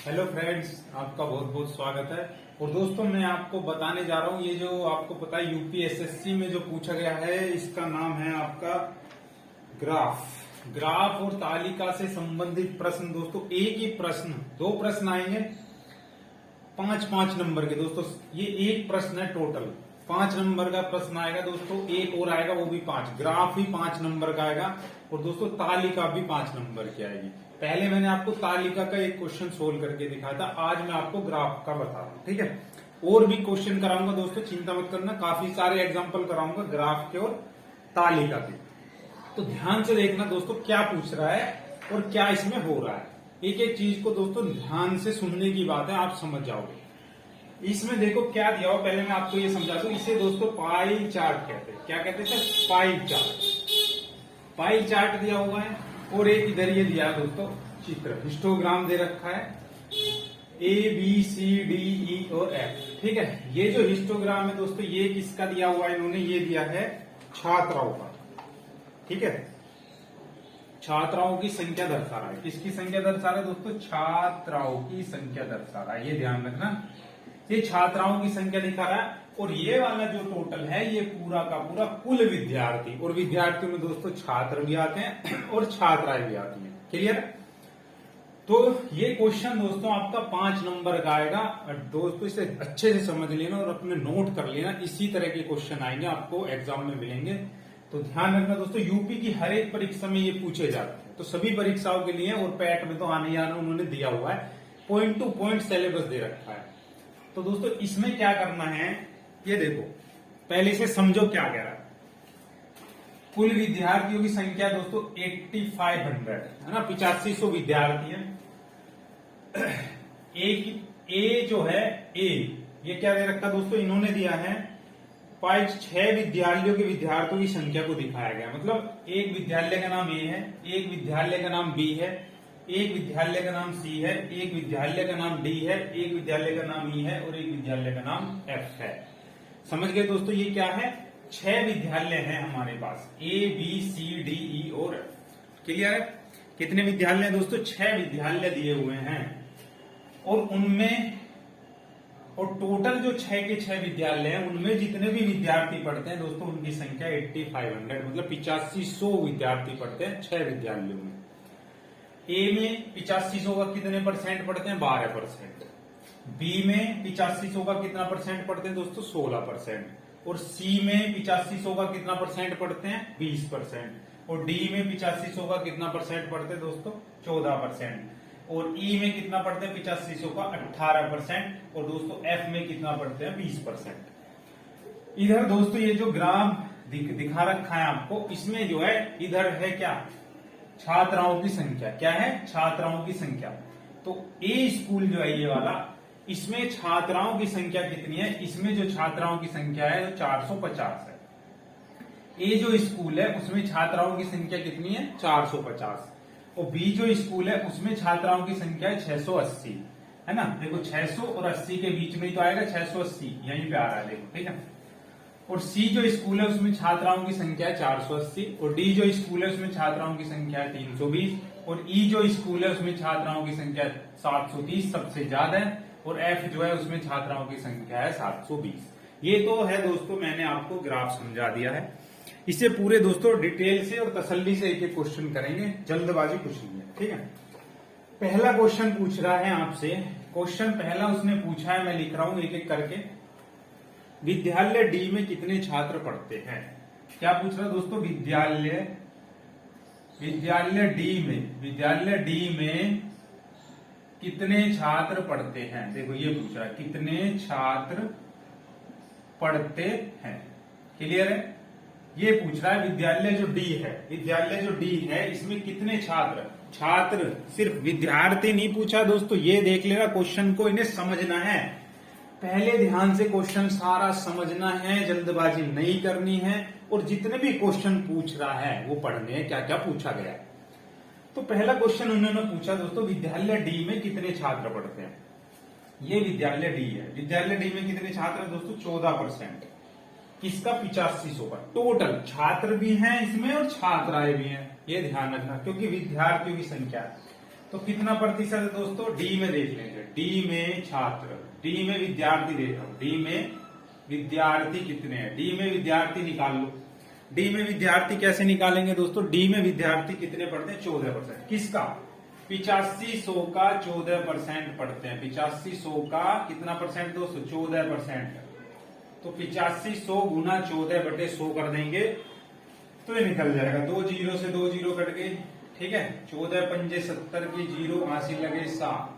Hello friends, आपका बहुत बहुत स्वागत है। और दोस्तों, मैं आपको बताने जा रहा हूँ, ये जो आपको पता है यूपीएसएससी में जो पूछा गया है, इसका नाम है आपका ग्राफ और तालिका से संबंधित प्रश्न। दोस्तों, एक ही प्रश्न, दो प्रश्न आएंगे 5-5 नंबर के। दोस्तों, ये एक प्रश्न है, टोटल 5 नंबर का प्रश्न आएगा। दोस्तों, एक और आएगा, वो भी 5। ग्राफ ही 5 नंबर का आएगा और दोस्तों तालिका भी 5 नंबर की आएगी। पहले मैंने आपको तालिका का एक क्वेश्चन सोल्व करके दिखाया था, आज मैं आपको ग्राफ का बता रहा हूं। ठीक है, और भी क्वेश्चन कराऊंगा दोस्तों, चिंता मत करना, काफी सारे एग्जांपल कराऊंगा ग्राफ के और तालिका के। तो ध्यान से देखना दोस्तों, क्या पूछ रहा है और क्या इसमें हो रहा है। एक एक चीज को दोस्तों ध्यान से सुनने की बात है, आप समझ जाओगे। इसमें देखो क्या दिया हो, पहले मैं आपको ये समझा दूं। इसे दोस्तों पाई चार्ट कहते हैं। क्या कहते थे? Pie chart. पाई चार्ट दिया हुआ है और एक इधर ये दिया है दोस्तों चित्र, हिस्टोग्राम दे रखा है, ABCDE और F। ठीक है, ये जो हिस्टोग्राम है दोस्तों, ये किसका दिया हुआ है? इन्होंने ये दिया है छात्राओं का। ठीक है, छात्राओं की संख्या दर्शा रहा है। किसकी संख्या दर्शा रहा है दोस्तों? छात्राओं की संख्या दर्शा रहा है, ये ध्यान रखना। ये छात्राओं की संख्या दिखा रहा है और ये वाला जो टोटल है, ये पूरा का पूरा कुल विद्यार्थी। और विद्यार्थियों में दोस्तों छात्र भी आते हैं और छात्राएं भी आती हैं। क्लियर? तो ये क्वेश्चन दोस्तों आपका 5 नंबर का आएगा। दोस्तों, इसे अच्छे से समझ लेना और अपने नोट कर लेना। इसी तरह के क्वेश्चन आएंगे आपको एग्जाम में मिलेंगे, तो ध्यान रखना दोस्तों। यूपी की हर एक परीक्षा में ये पूछे जाते हैं, तो सभी परीक्षाओं के लिए और पैट में तो आने ही आना उन्होंने दिया हुआ है। पॉइंट टू पॉइंट सिलेबस दे रखा है। तो दोस्तों, इसमें क्या करना है, ये देखो, पहले से समझो क्या कह रहा है। कुल विद्यार्थियों की संख्या दोस्तों 8500 है ना, 8500 विद्यार्थी है। ए जो है, ये क्या दे रखा दोस्तों? इन्होंने दिया है 6 विद्यालयों के विद्यार्थियों की संख्या को दिखाया गया। मतलब एक विद्यालय का नाम ए है, एक विद्यालय का नाम बी है, एक विद्यालय का नाम सी है, एक विद्यालय का नाम डी है, एक विद्यालय का नाम ई है और एक विद्यालय का नाम एफ है। समझ गए दोस्तों? ये क्या है? 6 विद्यालय हैं हमारे पास, ABCDE और F। क्लियर है? कितने विद्यालय हैं दोस्तों? 6 विद्यालय दिए हुए हैं और उनमें, और टोटल जो 6 के 6 विद्यालय हैं, उनमें जितने भी विद्यार्थी पढ़ते हैं दोस्तों, उनकी संख्या 8500, मतलब 8500 विद्यार्थी पढ़ते हैं 6 विद्यालयों में। ए में 8500 का कितने परसेंट पढ़ते हैं? 12%। बी में 8500 का कितना परसेंट पढ़ते हैं दोस्तों? 16%। और सी में 8500 का कितना परसेंट पढ़ते हैं? 20%। और डी में 8500 का कितना परसेंट पढ़ते हैं दोस्तों? 14%। और ई में कितना पढ़ते हैं 8500 का? 18%। और दोस्तों एफ में कितना पढ़ते हैं? 20%। इधर दोस्तों ये जो ग्राफ दिखा रखा है आपको, इसमें जो है इधर है क्या? छात्राओं की संख्या। क्या है? छात्राओं की संख्या। तो ए स्कूल जो है ये वाला, इसमें छात्राओं की संख्या कितनी है? इसमें जो छात्राओं की संख्या है वो 450 है। ए जो स्कूल है उसमें छात्राओं की संख्या कितनी है? 450। और बी जो स्कूल है उसमें छात्राओं की संख्या है 680, है ना। देखो 600 और 80 के बीच में ही तो आएगा 680, यहीं पे आ रहा है, देखो। ठीक है। और सी जो स्कूल है उसमें छात्राओं की संख्या है 480। और डी जो स्कूल है उसमें छात्राओं की संख्या है 320। और ई जो स्कूल है उसमें छात्राओं की संख्या 730, सबसे ज्यादा है। और एफ जो है उसमें छात्राओं की संख्या है 720। ये तो है दोस्तों, मैंने आपको ग्राफ समझा दिया है। इसे पूरे दोस्तों डिटेल से और तसल्ली से एक एक क्वेश्चन करेंगे, जल्दबाजी कुछ नहीं है। ठीक है, पहला क्वेश्चन पूछ रहा है आपसे। क्वेश्चन पहला उसने पूछा है, मैं लिख रहा हूं एक एक करके। विद्यालय डी में कितने छात्र पढ़ते हैं? क्या पूछ रहा है दोस्तों? विद्यालय डी में कितने छात्र पढ़ते हैं? देखो ये पूछ रहा है, कितने छात्र पढ़ते हैं। क्लियर है? ये पूछ रहा है विद्यालय जो डी है, इसमें कितने छात्र सिर्फ विद्यार्थी नहीं पूछा दोस्तों, ये देख लेना क्वेश्चन को, इन्हें समझना है। पहले ध्यान से क्वेश्चन सारा समझना है, जल्दबाजी नहीं करनी है। और जितने भी क्वेश्चन पूछ रहा है वो पढ़ने हैं, क्या क्या पूछा गया है। तो पहला क्वेश्चन उन्होंने पूछा दोस्तों, विद्यालय डी में कितने छात्र पढ़ते हैं। ये विद्यालय डी है, विद्यालय डी में कितने छात्र है दोस्तों? 14%। किसका? 8500 का। टोटल छात्र भी हैं इसमें और छात्राएं भी हैं, ये ध्यान रखना, क्योंकि विद्यार्थियों की संख्या है। तो कितना प्रतिशत है दोस्तों, डी में देख लेंगे, डी में छात्र, डी में विद्यार्थी देख रहा हूं, डी में विद्यार्थी कितने हैं, डी में विद्यार्थी निकाल लो। डी में विद्यार्थी कैसे निकालेंगे दोस्तों, डी में विद्यार्थी कितने पढ़ते हैं, 14%। किसका, 8500 का 14% पढ़ते हैं। 8500 का कितना परसेंट दोस्तों, 14%। तो 8500 गुना 14/100 कर देंगे तो ये निकल जाएगा। 2 जीरो से 2 जीरो कट गए, ठीक है। 14 पंजे 70 की जीरो हासिल लगे 7,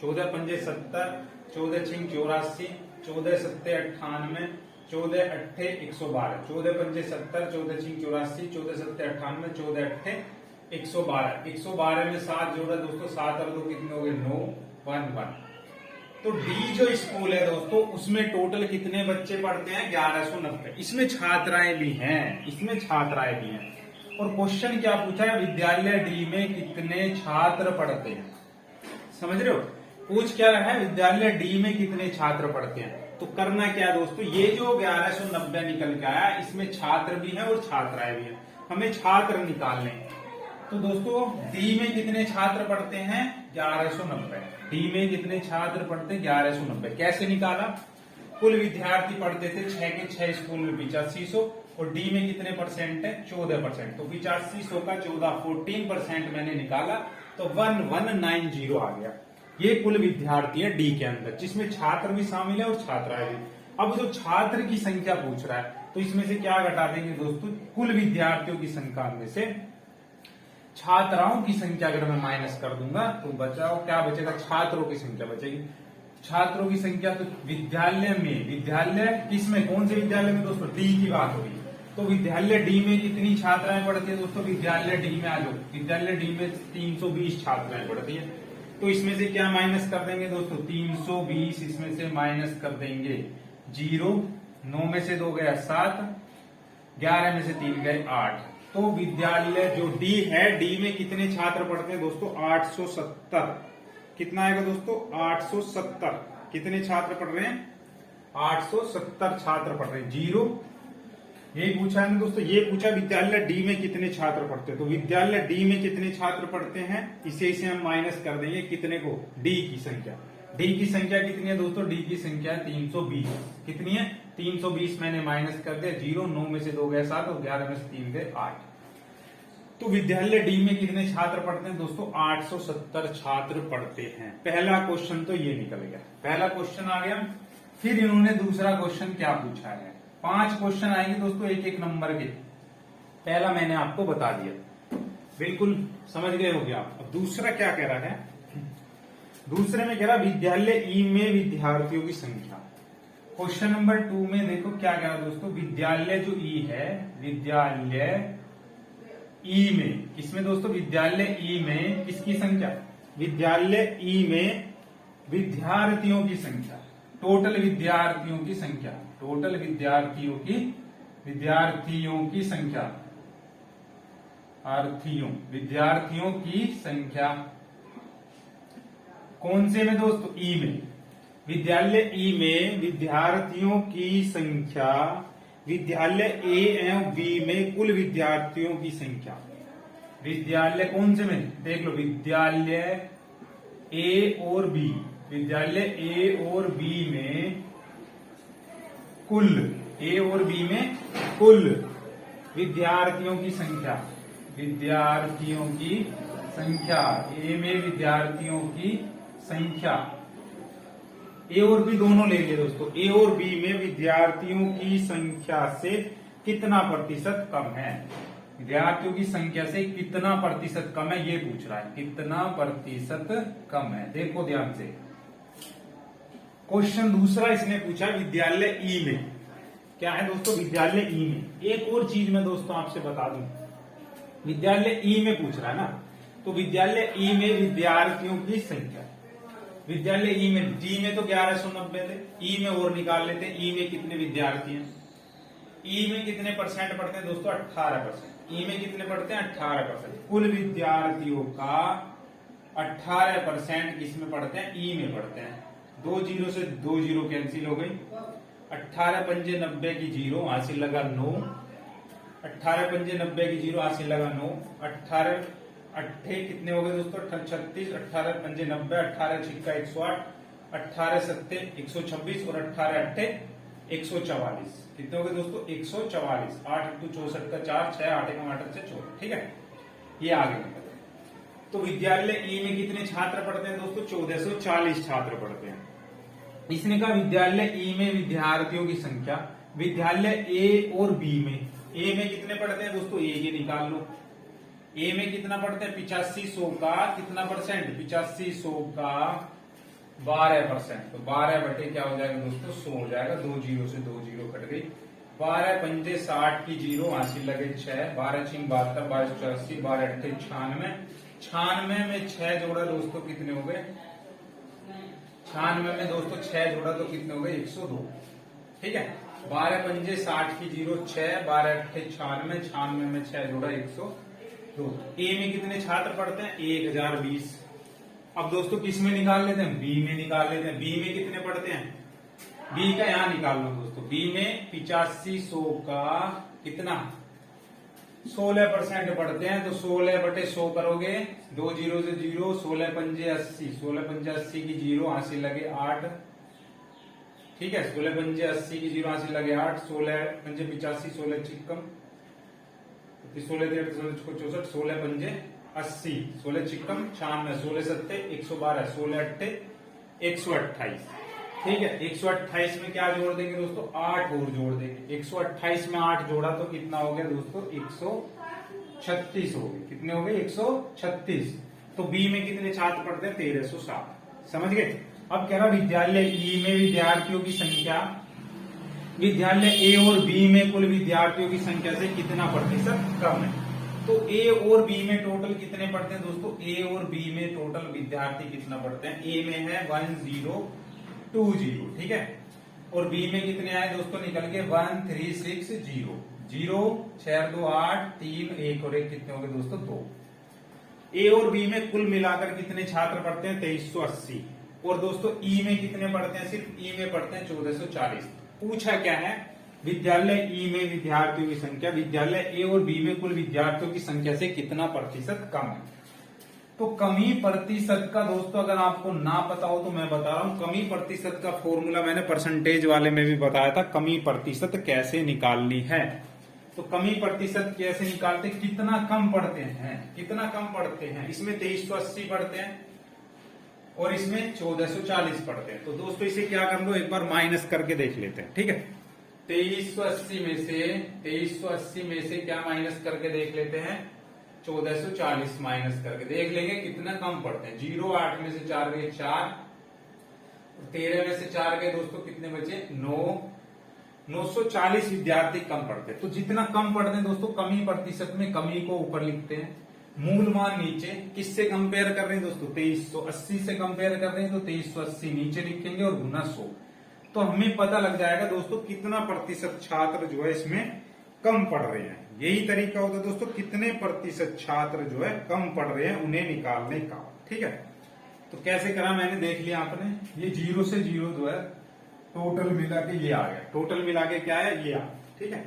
14 पंजे 70, 14 छिंग 84, 14 सत्ते 98, 14 अट्ठे 112, 14 पंजे 70, 14 छिंग 84, 14 सत्ते 98, 14 अट्ठे 112। 112 में 7 जोड़ा दोस्तों, 7 और 2 कितने हो गए, 9, 1, 1। तो डी जो स्कूल है दोस्तों, उसमें टोटल कितने बच्चे पढ़ते हैं, 1190। इसमें छात्राएं भी हैं, इसमें छात्राएं भी हैं। और क्वेश्चन क्या पूछा है, विद्यालय डी में कितने छात्र पढ़ते हैं, समझ रहे हो। पूछ क्या रहा है, विद्यालय डी में कितने छात्र पढ़ते हैं। तो करना क्या दोस्तों, ये जो 1190 निकल के आया, इसमें छात्र भी है और छात्राएं भी है, हमें छात्र निकालने। तो दोस्तों डी में कितने छात्र पढ़ते हैं, 1190। डी में कितने छात्र पढ़ते हैं, 1190। कैसे निकाला, कुल विद्यार्थी पढ़ते थे 6 के 6 स्कूल में 8500, और डी में कितने परसेंट है, 14%। तो 8500 का 14% मैंने निकाला, तो 1190 आ गया। ये कुल विद्यार्थी है डी के अंदर, जिसमें छात्र भी शामिल है और छात्राएं भी। अब जो छात्र की संख्या पूछ रहा है, तो इसमें से क्या घटा देंगे दोस्तों, कुल विद्यार्थियों की संख्या में से छात्राओं की संख्या अगर मैं माइनस कर दूंगा तो बचाओ क्या बचेगा, छात्रों की संख्या बचेगी। छात्रों की संख्या तो विद्यालय में, विद्यालय किसमें, कौन से विद्यालय में दोस्तों, डी की बात होगी। तो विद्यालय डी में कितनी छात्राएं पढ़ती है दोस्तों, विद्यालय डी में आ जाओ, विद्यालय डी में 320 छात्राएं पढ़ती है। तो इसमें से क्या माइनस कर देंगे दोस्तों, 320 इसमें से माइनस कर देंगे 0, 9 में से 2 गया 7, 11 में से 3 गए 8। तो विद्यालय जो डी है, डी में कितने छात्र पढ़ते हैं दोस्तों, 870। कितना आएगा दोस्तों, 870। कितने छात्र पढ़ रहे हैं, 870 छात्र पढ़ रहे हैं। 0 यही पूछा है ना दोस्तों, ये पूछा विद्यालय डी में कितने छात्र पढ़ते हैं। तो विद्यालय डी में कितने छात्र पढ़ते हैं, इसे हम माइनस कर देंगे कितने को, डी की संख्या। डी की संख्या कितनी है दोस्तों, डी की संख्या 320। कितनी है, 320 मैंने माइनस कर दिया, 0, 9 में से 2 गए 7 और 11 में से 3 गए 8। तो विद्यालय डी में कितने छात्र पढ़ते हैं दोस्तों, 870 छात्र पढ़ते हैं। पहला क्वेश्चन तो ये निकल गया, पहला क्वेश्चन आ गया। फिर इन्होंने दूसरा क्वेश्चन क्या पूछा है, 5 क्वेश्चन आएंगे दोस्तों एक एक नंबर के। पहला मैंने आपको बता दिया, बिल्कुल समझ गए होंगे आप। अब दूसरा क्या कह रहा है, दूसरे में कह रहा विद्यालय ई में विद्यार्थियों की संख्या। क्वेश्चन नंबर 2 में देखो क्या कह रहा दोस्तों, विद्यालय जो ई है, विद्यालय ई में, किसमें दोस्तों, विद्यालय ई में किसकी संख्या, विद्यालय ई में विद्यार्थियों की संख्या, टोटल विद्यार्थियों की संख्या, टोटल विद्यार्थियों की संख्या, विद्यार्थियों की संख्या कौन से में दोस्तों, ई में। विद्यालय ई में विद्यार्थियों की संख्या, विद्यालय ए एवं बी में कुल विद्यार्थियों की संख्या। विद्यालय कौन से में देख लो, विद्यालय ए और बी, विद्यालय ए और बी में कुल, ए और बी में कुल विद्यार्थियों की संख्या, विद्यार्थियों की संख्या, ए में विद्यार्थियों की संख्या, ए और बी दोनों लेंगे दोस्तों, ए और बी में विद्यार्थियों की संख्या से कितना प्रतिशत कम है, विद्यार्थियों की संख्या से कितना प्रतिशत कम है, ये पूछ रहा है, कितना प्रतिशत कम है। देखो ध्यान से, क्वेश्चन दूसरा इसने पूछा विद्यालय ई में, क्या है दोस्तों, विद्यालय ई में। एक और चीज मैं दोस्तों आपसे बता दूं, विद्यालय ई में पूछ रहा है ना, तो विद्यालय ई में विद्यार्थियों की संख्या, विद्यालय ई में, डी में तो 1190 थे, ई में और निकाल लेते, ई में कितने विद्यार्थी हैं, ई में कितने परसेंट पढ़ते हैं दोस्तों, 18%। ई में कितने पढ़ते हैं, 18%। कुल विद्यार्थियों का 18% किसमें पढ़ते हैं, ई में पढ़ते हैं। 2 जीरो से 2 जीरो कैंसिल हो गई, 18 पंजे 90 की 0 हासिल लगा 9, 18 पंजे 90 की 0 हासिल लगा 9, 18 अट्ठे कितने हो गए दोस्तों 36, 18 पंजे 90, 18 छिक्का 108, 18 सत्ते 126 और 18 अट्ठे 144। कितने हो गए दोस्तों 144। 8 इंटू 64 का 4, 6 8 का 8 से 14। ठीक है, ये आगे निकल। तो विद्यालय ई में कितने छात्र पढ़ते हैं दोस्तों 1440 छात्र पढ़ते हैं। इसने कहा विद्यालय ई में विद्यार्थियों की संख्या, विद्यालय ए और बी में, ए में कितने पढ़ते हैं दोस्तों ए के निकाल लो। ए में कितना पढ़ते हैं 8500 का कितना परसेंट 8500 का 12%। तो 12 बटे क्या हो जाएगा दोस्तों 100 हो जाएगा। 2 जीरो से 2 जीरो कट गई। 12 पंजे 60 की जीरो, हासिल लगे 6, 12 छिंग 72, 22 84, 12 अट्ठे 96। 96 में 6 जोड़ा दोस्तों कितने हो गए 96 में दोस्तों 6 जोड़ा तो कितने हो गए 102। ठीक है, 12 पंजे 60 की जीरो 6, 12 अट्ठे 96, 96 में 6 जोड़ा 102। ए में कितने छात्र पढ़ते हैं 1020। अब दोस्तों किस में निकाल लेते हैं बी में निकाल लेते हैं। बी में कितने पढ़ते हैं बी का यहां निकाल लो दोस्तों। बी में 8500 का कितना 16% पढ़ते हैं। तो 16 बटे 100 करोगे 2 जीरो से 0, 16 पंजे 80, 16 पंजे 80 की जीरो, हासिल लगे 8। ठीक है, 16 पंजे 80 की जीरो, हासिल लगे 8, 16 पंजे 85, 16 चिक्कम 16 64, 16 पंजे 80, 16 चिक्कम 96, 16 सत्ते 112, 16 अट्ठे 128। ठीक है, 128 में क्या जोड़ देंगे दोस्तों 8 और जोड़ देंगे। 128 में 8 जोड़ा तो कितना हो गया दोस्तों 136 हो गए। कितने हो गए 136। तो बी में कितने छात्र पढ़ते हैं 1360। समझ गए। अब कह रहा विद्यालय ई में विद्यार्थियों की संख्या, विद्यालय ए और बी में कुल विद्यार्थियों की संख्या से कितना प्रतिशत कम है। तो ए और बी में टोटल कितने पढ़ते हैं दोस्तों ए और बी में टोटल विद्यार्थी कितना पढ़ते हैं। ए में है 1020। ठीक है, और बी में कितने आए दोस्तों निकल के 1360। 0 6 2 8 3 1 और 1 कितने हो गए दोस्तों 2। ए और बी में कुल मिलाकर कितने छात्र पढ़ते हैं 2380। और दोस्तों ई में कितने पढ़ते हैं सिर्फ ई में पढ़ते हैं 1440। पूछा क्या है विद्यालय ई में विद्यार्थियों की संख्या, विद्यालय ए और बी में कुल विद्यार्थियों की संख्या से कितना प्रतिशत कम है। तो कमी प्रतिशत का दोस्तों अगर आपको ना पता हो तो मैं बता रहा हूं। कमी प्रतिशत का फॉर्मूला मैंने परसेंटेज वाले में भी बताया था, कमी प्रतिशत कैसे निकालनी है। तो कमी प्रतिशत कैसे निकालते, कितना कम पढ़ते हैं, कितना कम पढ़ते हैं। इसमें 2380 पढ़ते हैं और इसमें 1440 पढ़ते हैं। तो दोस्तों इसे क्या कर लो एक बार माइनस करके देख लेते हैं। ठीक है, 2380 में से क्या माइनस करके देख लेते हैं 1440 माइनस करके देख लेंगे कितना कम पढ़ते हैं। 0 8 में से 4 गए 4, 13 में से 4 गए दोस्तों कितने बचे 9। 940 विद्यार्थी कम पढ़ते हैं। तो जितना कम पढ़ते हैं दोस्तों कमी प्रतिशत में कमी को ऊपर लिखते हैं, मूल मान नीचे। किससे कंपेयर कर रहे हैं दोस्तों 2380 से कंपेयर कर रहे हैं तो 2380 नीचे लिखेंगे और गुना 100। तो हमें पता लग जाएगा दोस्तों कितना प्रतिशत छात्र जो है इसमें कम पढ़ रहे हैं। यही तरीका होता है दोस्तों कितने प्रतिशत छात्र जो है कम पढ़ रहे हैं उन्हें निकालने का। ठीक है, तो कैसे करा मैंने देख लिया आपने। ये 0 से 0 जो है टोटल मिला के ये आ गया। टोटल मिला के क्या है ये आ। ठीक है,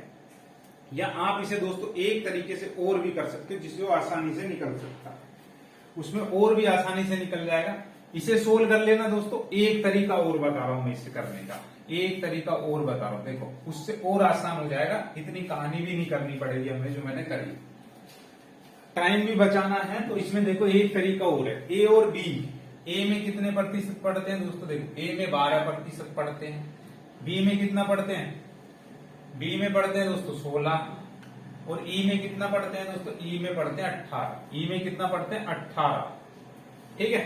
या आप इसे दोस्तों एक तरीके से और भी कर सकते हो जिससे वो आसानी से निकल सकता है, उसमें और भी आसानी से निकल जाएगा। इसे सोल्व कर लेना दोस्तों। एक तरीका और बता रहा हूं मैं इसे करने का, एक तरीका और बता रहा हूं, देखो उससे और आसान हो जाएगा। इतनी कहानी भी नहीं करनी पड़ेगी हमें जो मैंने करी, टाइम भी बचाना है। तो इसमें देखो एक तरीका और है। ए और बी, ए में कितने प्रतिशत पढ़ते हैं दोस्तों देखो ए में 12% पढ़ते हैं। बी में कितना पढ़ते हैं बी में पढ़ते हैं दोस्तों 16। और ई में कितना पढ़ते हैं दोस्तों ई में पढ़ते हैं 18। ई में कितना पढ़ते हैं 18। ठीक है,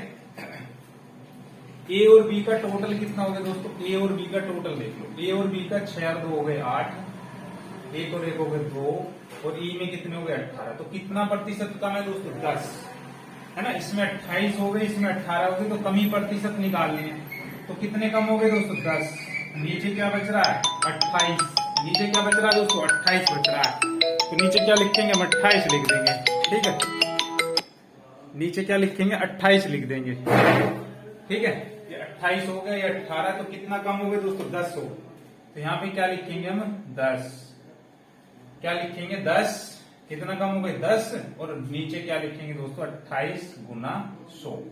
ए और बी का टोटल कितना हो गया दोस्तों ए और बी का टोटल देख लो। ए और बी का 6 और 2 हो गए 8, 1 और 1 हो गए 2, और ई में कितने हो गए 18। तो कितना प्रतिशत कम है दोस्तों 10 है ना। इसमें 28 हो गए, इसमें 18 हो गए। तो कमी प्रतिशत निकालनी है तो कितने कम हो गए दोस्तों 10। नीचे क्या बच रहा है 28। नीचे क्या बच रहा है दोस्तों 28 बच रहा है। तो नीचे क्या लिखेंगे हम 28 लिख देंगे। ठीक है, नीचे क्या लिखेंगे 28 लिख देंगे। ठीक है, ये 28 हो गया, ये 18। तो कितना कम हो गया दोस्तों 10 हो। तो यहाँ पे क्या लिखेंगे हम 10। क्या लिखेंगे 10 कितना कम हो गए 10, और नीचे क्या लिखेंगे दोस्तों 28 गुना 100।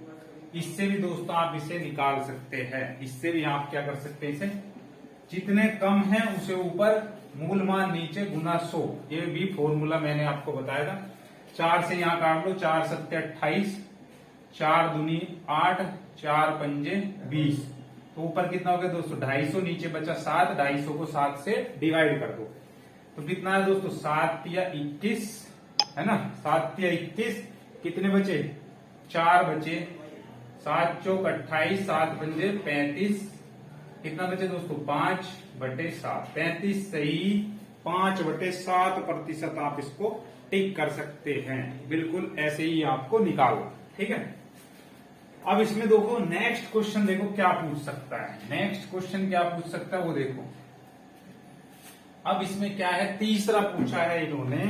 इससे भी दोस्तों आप इसे निकाल सकते हैं, इससे भी आप क्या कर सकते हैं, इसे जितने कम है उसे ऊपर मूल मान नीचे गुना 100, ये भी फॉर्मूला मैंने आपको बताया था। 4 से यहां काट लो, 4 सत्ते 28, 4 दूनी 8, 4 पंजे 20, तो ऊपर कितना हो गया दोस्तों 250, नीचे बचा 7, 250 को 7 से डिवाइड कर दो तो कितना है दोस्तों 7 या 21, है ना, 7 या 21, कितने बचे 4 बचे, 7 चौक 28, 7 पंजे 35, कितना बचे दोस्तों 5/7, 35 सही 5/7% आप इसको टिक कर सकते हैं, बिल्कुल ऐसे ही आपको निकालो। ठीक है, अब इसमें देखो नेक्स्ट क्वेश्चन, देखो क्या पूछ सकता है, नेक्स्ट क्वेश्चन क्या पूछ सकता है वो देखो। अब इसमें क्या है, तीसरा पूछा है इन्होंने,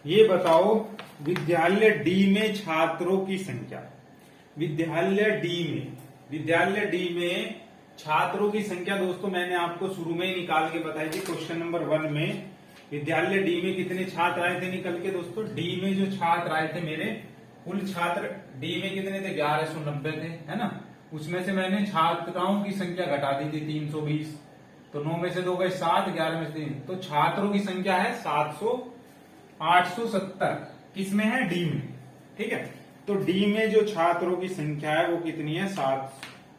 ये बताओ विद्यालय डी में छात्रों की संख्या, विद्यालय डी में छात्रों की संख्या दोस्तों मैंने आपको शुरू में ही निकाल के बताई थी क्वेश्चन नंबर 1 में। विद्यालय डी में कितने छात्र आए थे निकल के दोस्तों, डी में जो छात्र आए थे मेरे, कुल छात्र डी में कितने थे 1190 थे, है ना, उसमें से मैंने छात्राओं की संख्या घटा दी थी 320, तो 9 में से 2 गए 7, 11 में से 3, तो छात्रों की संख्या है 870, किसमें है डी में। ठीक है, तो डी में जो छात्रों की संख्या है वो कितनी है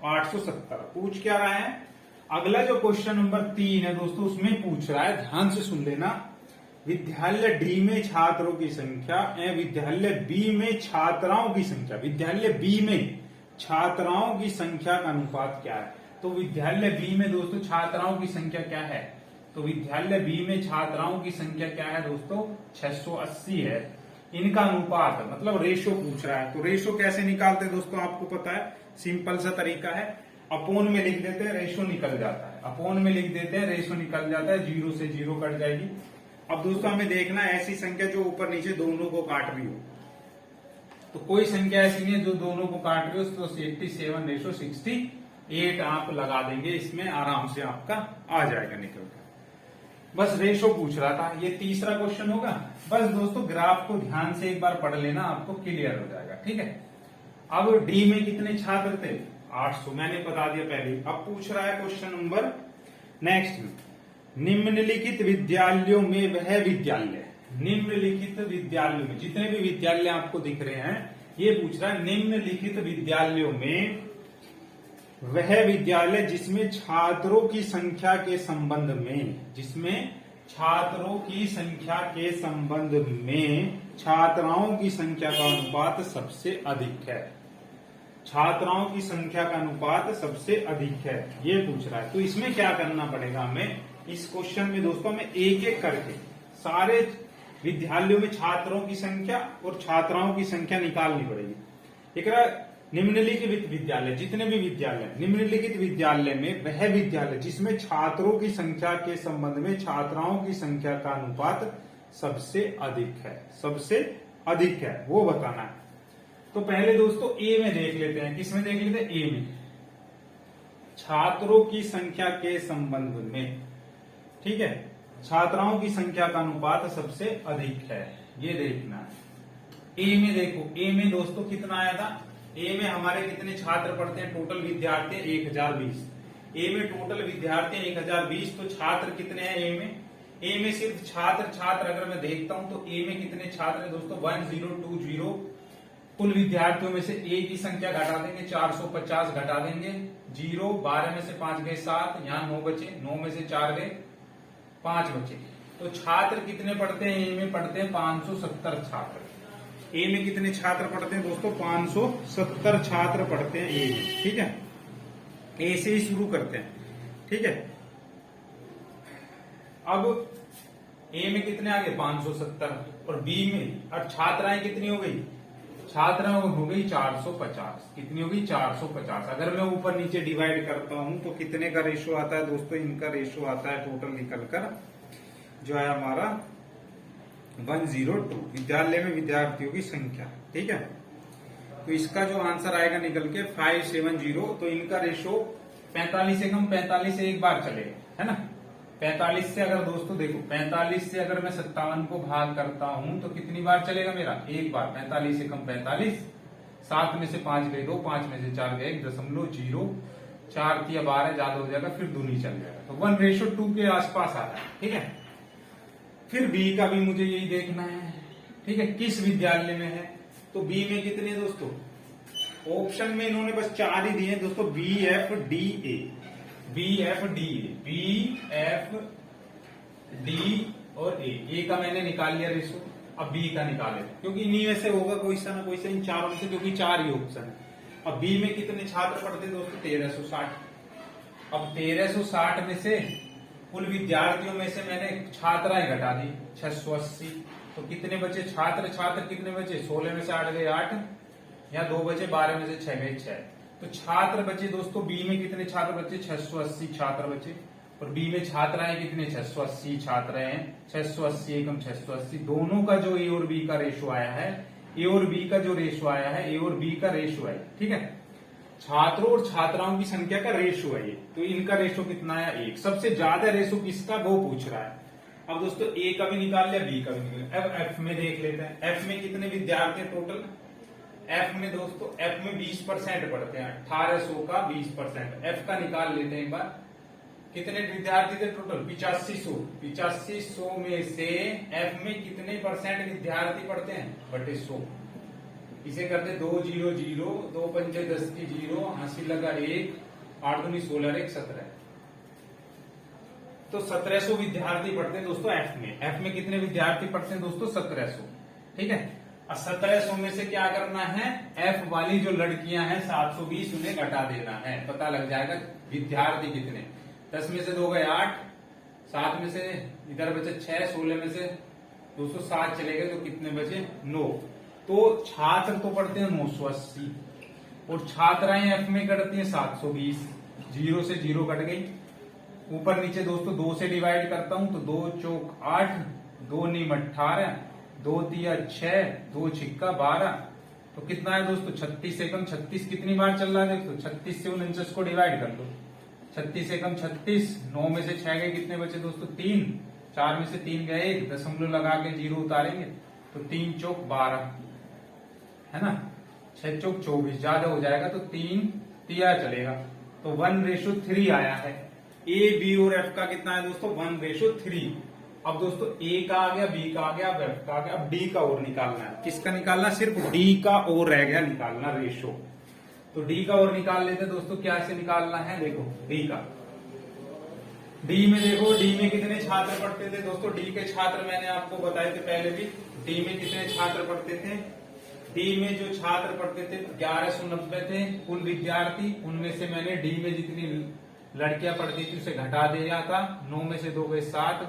870। पूछ क्या रहा है, अगला जो क्वेश्चन नंबर 3 है दोस्तों उसमें पूछ रहा है, ध्यान से सुन लेना, विद्यालय डी में छात्रों की संख्या एवं विद्यालय बी में छात्राओं की संख्या, विद्यालय बी में छात्राओं की संख्या का अनुपात क्या है। तो विद्यालय बी में दोस्तों छात्राओं की संख्या क्या है, तो विद्यालय बी में छात्राओं की संख्या क्या है दोस्तों 680 है, इनका अनुपात मतलब रेशो पूछ रहा है। तो रेशो कैसे निकालते हैं दोस्तों आपको पता है, सिंपल सा तरीका है, अपोन में लिख देते हैं रेशो निकल जाता है, अपोन में लिख देते हैं रेशो निकल जाता है, 0 से 0 कट जाएगी। अब दोस्तों हमें देखना है ऐसी संख्या जो ऊपर नीचे दोनों को काट रही हो, तो कोई संख्या ऐसी नहीं है जो दोनों को काट रही हो, तो 87/68 आप लगा देंगे, इसमें आराम से आपका आ जाएगा निकल कर। बस रेशो पूछ रहा था, ये तीसरा क्वेश्चन होगा। बस दोस्तों ग्राफ को ध्यान से एक बार पढ़ लेना, आपको क्लियर हो जाएगा। ठीक है, अब डी में कितने छात्र थे 800, मैंने बता दिया पहले। अब पूछ रहा है क्वेश्चन नंबर नेक्स्ट में, निम्नलिखित विद्यालयों में वह विद्यालय, निम्नलिखित विद्यालयों में जितने भी विद्यालय आपको दिख रहे हैं ये पूछ रहा है, निम्नलिखित विद्यालयों में वह विद्यालय जिसमें छात्रों की संख्या के संबंध में, जिसमें छात्रों की संख्या के संबंध में छात्राओं की संख्या का अनुपात सबसे अधिक है, छात्राओं की संख्या का अनुपात सबसे अधिक है, ये पूछ रहा है। तो इसमें क्या करना पड़ेगा हमें, इस क्वेश्चन में दोस्तों हमें एक एक करके सारे विद्यालयों में छात्रों की संख्या और छात्राओं की संख्या निकालनी पड़ेगी। एक निम्नलिखित विद्यालय, जितने भी विद्यालय, निम्नलिखित विद्यालय में वह विद्यालय जिसमें छात्रों की संख्या के संबंध में छात्राओं की संख्या का अनुपात सबसे अधिक है, सबसे अधिक है वो बताना है। तो पहले दोस्तों ए में देख लेते हैं, किसमें देख लेते हैं, ए में, छात्रों की संख्या के संबंध में। ठीक है, छात्राओं की संख्या का अनुपात सबसे अधिक है, ये देखना है। ए में देखो, ए में दोस्तों कितना आया था, ए में हमारे कितने छात्र पढ़ते हैं, टोटल विद्यार्थी 1020, ए में टोटल विद्यार्थी 1020, तो छात्र कितने हैं ए में, ए में सिर्फ छात्र अगर मैं देखता हूं तो ए में कितने छात्र हैं दोस्तों 1020, कुल विद्यार्थियों में से ए की संख्या घटा देंगे 450 घटा देंगे 0, 12 में से 5 गए 7, यहाँ 9 बचे, 9 में से 4 गए 5 बचे, तो छात्र कितने पढ़ते हैं ए में, पढ़ते हैं 570 छात्र। ए में कितने छात्र पढ़ते हैं दोस्तों 570 छात्र पढ़ते हैं ए में। ठीक है, ए से ही शुरू करते हैं। ठीक है, अब ए में कितने आ गए 570 और बी में, और छात्राएं कितनी हो गई, छात्राएं हो गई 450, कितनी होगी 450। अगर मैं ऊपर नीचे डिवाइड करता हूं तो कितने का रेशो आता है दोस्तों, इनका रेशो आता है टोटल निकलकर जो है हमारा 102, विद्यालय में विद्यार्थियों की संख्या। ठीक है, तो इसका जो आंसर आएगा निकल के 570, तो इनका रेशो 45 से कम 45 से एक बार चलेगा, है ना, 45 से अगर दोस्तों देखो 45 से अगर मैं 57 को भाग करता हूं तो कितनी बार चलेगा मेरा? एक बार। 45 से कम 45, 7 में से 5 गए 2, 5 में से 4 गए 1.0, 4 तिया 12 ज्यादा हो जाएगा, फिर दूनी चल जाएगा। तो 1:2 के आसपास आ रहा है। ठीक है, फिर बी का भी मुझे यही देखना है। ठीक है, किस विद्यालय में है? तो बी में कितने दोस्तों? ऑप्शन में इन्होंने बस 4 ही दिए हैं दोस्तों, B F D A, B F D A, B F D और ए का मैंने निकाल लिया रेशो। अब बी का निकाले, क्योंकि इन्हीं में से होगा कोई सा ना कोई सा, इन चारों में से, क्योंकि 4 ही ऑप्शन है। अब बी में कितने छात्र पढ़ते दोस्तों? 1360। अब 1360 में से कुल विद्यार्थियों में से मैंने छात्राएं घटा दी 680, तो कितने बचे छात्र? छात्र कितने बचे? 16 में से 8 गए 8, या 2 बचे, 12 में से 6 गए 6। तो छात्र बचे दोस्तों बी में कितने छात्र बचे? 680 छात्र बचे। और बी में छात्राएं कितने? 680 छात्र हैं। 680 एकम 680, दोनों का जो ए और बी का रेशो आया है, ए और बी का जो रेशो आया है, ए और बी का रेशो है। ठीक है, छात्रों और छात्राओं की संख्या का रेशो है ये। तो इनका रेशो कितना आया? 1। सबसे ज्यादा रेशो किसका, वो पूछ रहा है। अब दोस्तों ए का भी निकाल लिया, बी का भी निकाल लिया। अब एफ में देख लेते हैं, एफ में कितने विद्यार्थी टोटल? एफ में दोस्तों, एफ में 20% पढ़ते हैं, 1800 का 20%। एफ का निकाल लेते हैं एक बार, कितने विद्यार्थी थे टोटल? 8500। 8500 में से एफ में कितने परसेंट विद्यार्थी पढ़ते हैं? बटे 100। इसे करते 2 0 0, 2 पंचे 10 की 0, हासिल लगा 1, 8 दूनी 16, 1 17। तो 1700 विद्यार्थी पढ़ते हैं दोस्तों एफ में। एफ में कितने विद्यार्थी पढ़ते हैं दोस्तों? 1700। ठीक है, और 1700 में से क्या करना है? एफ वाली जो लड़कियां हैं 720, उन्हें घटा देना है। पता लग जाएगा विद्यार्थी कितने। 10 में से 2 गए 8, 7 में से इधर बचे 6, 16 में से 207 चले गए, तो कितने बचे? 9। तो छात्र तो पढ़ते हैं 980, और छात्राएं एफ में करती हैं 720। 0 से 0 कट गई, ऊपर नीचे दोस्तों 2 से डिवाइड करता हूं तो 2 चौक 8, 2 नीम 18, 2 तिया 6, 2 छिक्का 12। तो कितना है दोस्तों? 36 एकम 36 कितनी बार चल रहा है दोस्तों? 36 से 49 को डिवाइड कर दो। 36 एकम 36, 9 में से 6 गए, कितने बचे दोस्तों? 3, 4 में से 3 गए 1, दशमलव लगा के 0 उतारेंगे तो 3 चौक 12 है ना, 6 चौक 24, ज्यादा हो जाएगा तो 3 तिया चलेगा। तो 1:3 आया है। ए बी और एफ का कितना है दोस्तों? 1:3। अब दोस्तों ए का आ गया, बी का आ गया, अब एफ का आ गया। अब डी का और निकालना है। किसका निकालना? सिर्फ डी का और रह गया निकालना रेशो। तो डी का और निकाल लेते हैं दोस्तों। क्या से निकालना है? देखो डी का, डी में देखो, डी में कितने छात्र पढ़ते थे दोस्तों? डी के छात्र मैंने आपको बताए थे पहले भी। डी में कितने छात्र पढ़ते थे? डी में जो छात्र पढ़ते थे 1190 थे कुल विद्यार्थी। उनमें से मैंने डी में जितनी लड़कियां पढ़ती थी उसे घटा दिया था। 9 में से 2 गए 7,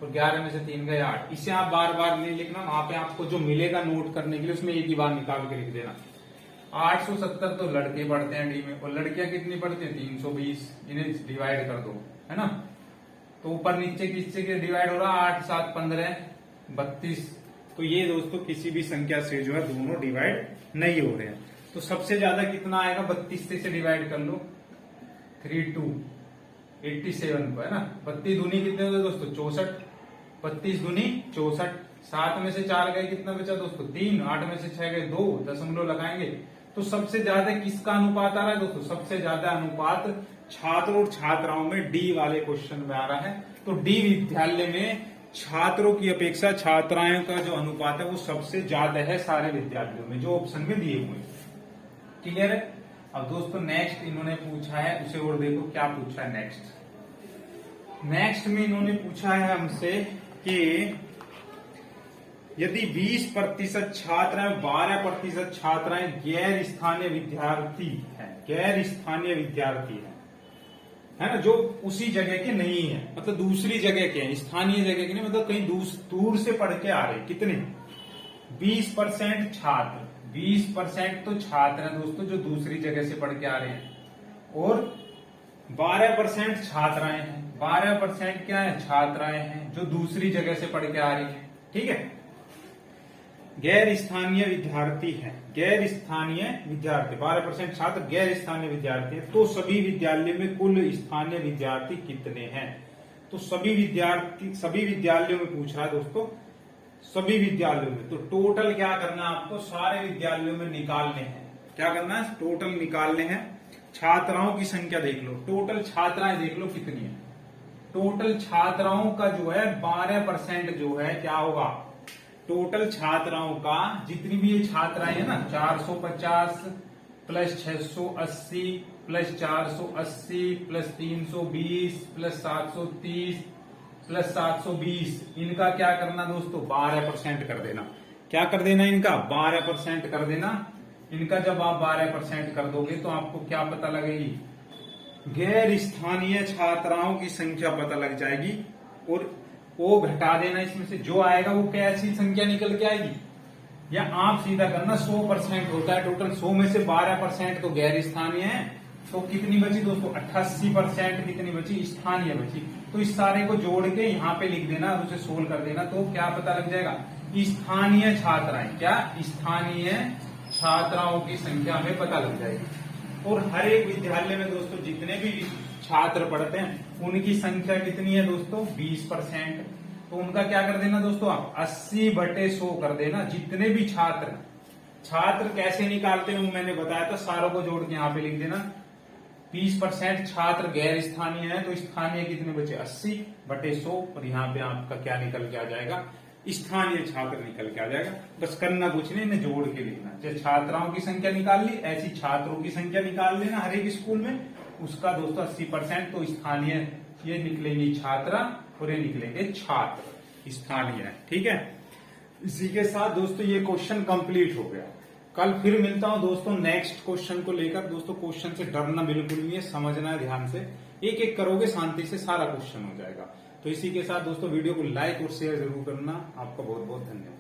और 11 में से 3 गए 8। इसे आप बार बार नहीं लिखना, वहां पे आपको जो मिलेगा नोट करने के लिए उसमें एक ही बार निकाल के लिख देना। 870 तो लड़के पढ़ते हैं डी में, और लड़कियां कितनी पढ़ती हैं? 320। इन्हें डिवाइड कर दो, है ना। तो ऊपर नीचे किससे के डिवाइड हो रहा? 8 7 15 32। तो ये दोस्तों किसी भी संख्या से जो है दोनों डिवाइड नहीं हो रहे हैं। तो सबसे ज्यादा कितना आएगा? 32 से डिवाइड कर लो, 32 87 को, है ना। 32 दूनी कितने होते दोस्तों? 64। 32 दूनी 64। 7 में से 4 गए, कितना बचा दोस्तों? 3। 8 में से 6 गए 2, दशमलव लगाएंगे। तो सबसे ज्यादा किसका अनुपात आ रहा है दोस्तों? सबसे ज्यादा अनुपात छात्रों और छात्राओं में डी वाले क्वेश्चन में आ रहा है। तो डी विद्यालय में छात्रों की अपेक्षा छात्राओं का जो अनुपात है वो सबसे ज्यादा है सारे विद्यालयों में, जो ऑप्शन में दिए हुए। क्लियर है? अब दोस्तों नेक्स्ट इन्होंने पूछा है, उसे और देखो क्या पूछा है नेक्स्ट। नेक्स्ट में इन्होंने पूछा है हमसे कि यदि 20% छात्राएं, 12% छात्राएं गैर स्थानीय विद्यार्थी हैं, गैर स्थानीय विद्यार्थी हैं, है ना, जो उसी जगह के नहीं है, मतलब दूसरी जगह के हैं, स्थानीय जगह के नहीं, मतलब कहीं दूर से पढ़ के आ रहे। कितने? 20% छात्र, 20% तो छात्र हैं दोस्तों जो दूसरी जगह से पढ़ के आ रहे हैं, और 12% छात्राएं हैं। 12% क्या है? छात्राएं हैं जो दूसरी जगह से पढ़ के आ रही हैं। ठीक है, गैर स्थानीय विद्यार्थी है, गैर स्थानीय विद्यार्थी 12% छात्र गैर स्थानीय विद्यार्थी है। तो सभी विद्यालय में कुल स्थानीय विद्यार्थी कितने हैं? तो सभी विद्यालयों में पूछ रहा है दोस्तों, सभी विद्यालयों में। तो टोटल क्या करना है आपको, सारे विद्यालयों में निकालने हैं। क्या करना है, टोटल निकालने हैं। छात्राओं की संख्या देख लो, टोटल छात्राएं देख लो कितनी है। टोटल छात्राओं का जो है 12% जो है क्या होगा, टोटल छात्राओं का जितनी भी ये छात्राएं है ना, 450 plus 680 plus 480 plus 320 plus 730 plus 720, इनका क्या करना दोस्तों, 12% कर देना। क्या कर देना, इनका 12% कर देना। इनका जब आप 12% कर दोगे तो आपको क्या पता लगेगी, गैर स्थानीय छात्राओं की संख्या पता लग जाएगी। और वो घटा देना, इसमें से जो आएगा वो कैसी संख्या निकल के आएगी, या आप सीधा करना 100% होता है टोटल, 100 में से 12% तो गैर स्थानीय है, तो कितनी बची दोस्तों, 88% कितनी बची, स्थानीय बची। तो इस सारे को जोड़ के यहाँ पे लिख देना और उसे सोल्व कर देना, तो क्या पता लग जाएगा, स्थानीय छात्राएं, क्या स्थानीय छात्राओं की संख्या हमें पता लग जाएगी। और हर एक विद्यालय में दोस्तों जितने भी छात्र पढ़ते हैं उनकी संख्या कितनी है दोस्तों, 20%। तो उनका क्या कर देना दोस्तों, आप 80/100 कर देना। जितने भी छात्र कैसे निकालते हैं वो मैंने बताया था, सारों को जोड़ के यहाँ पे लिख देना। 20% छात्र गैर स्थानीय है, तो स्थानीय कितने बचे, 80/100, और यहाँ पे आपका क्या निकल के आ जाएगा, स्थानीय छात्र निकल के आ जाएगा। बस करना कुछ नहीं, इन्हें जोड़ के लिखना। जैसे छात्राओं की संख्या निकाल ली, ऐसी छात्रों की संख्या निकाल लेना हर एक स्कूल में। उसका दोस्तों 80%, तो स्थानीय ये निकलेंगी छात्रा और ये निकलेंगे छात्र, स्थानीय। ठीक है, इसी के साथ दोस्तों ये क्वेश्चन कंप्लीट हो गया। कल फिर मिलता हूं दोस्तों नेक्स्ट क्वेश्चन को लेकर। दोस्तों क्वेश्चन से डरना बिल्कुल नहीं है, समझना है ध्यान से, एक एक करोगे शांति से सारा क्वेश्चन हो जाएगा। तो इसी के साथ दोस्तों वीडियो को लाइक और शेयर जरूर करना। आपका बहुत बहुत धन्यवाद।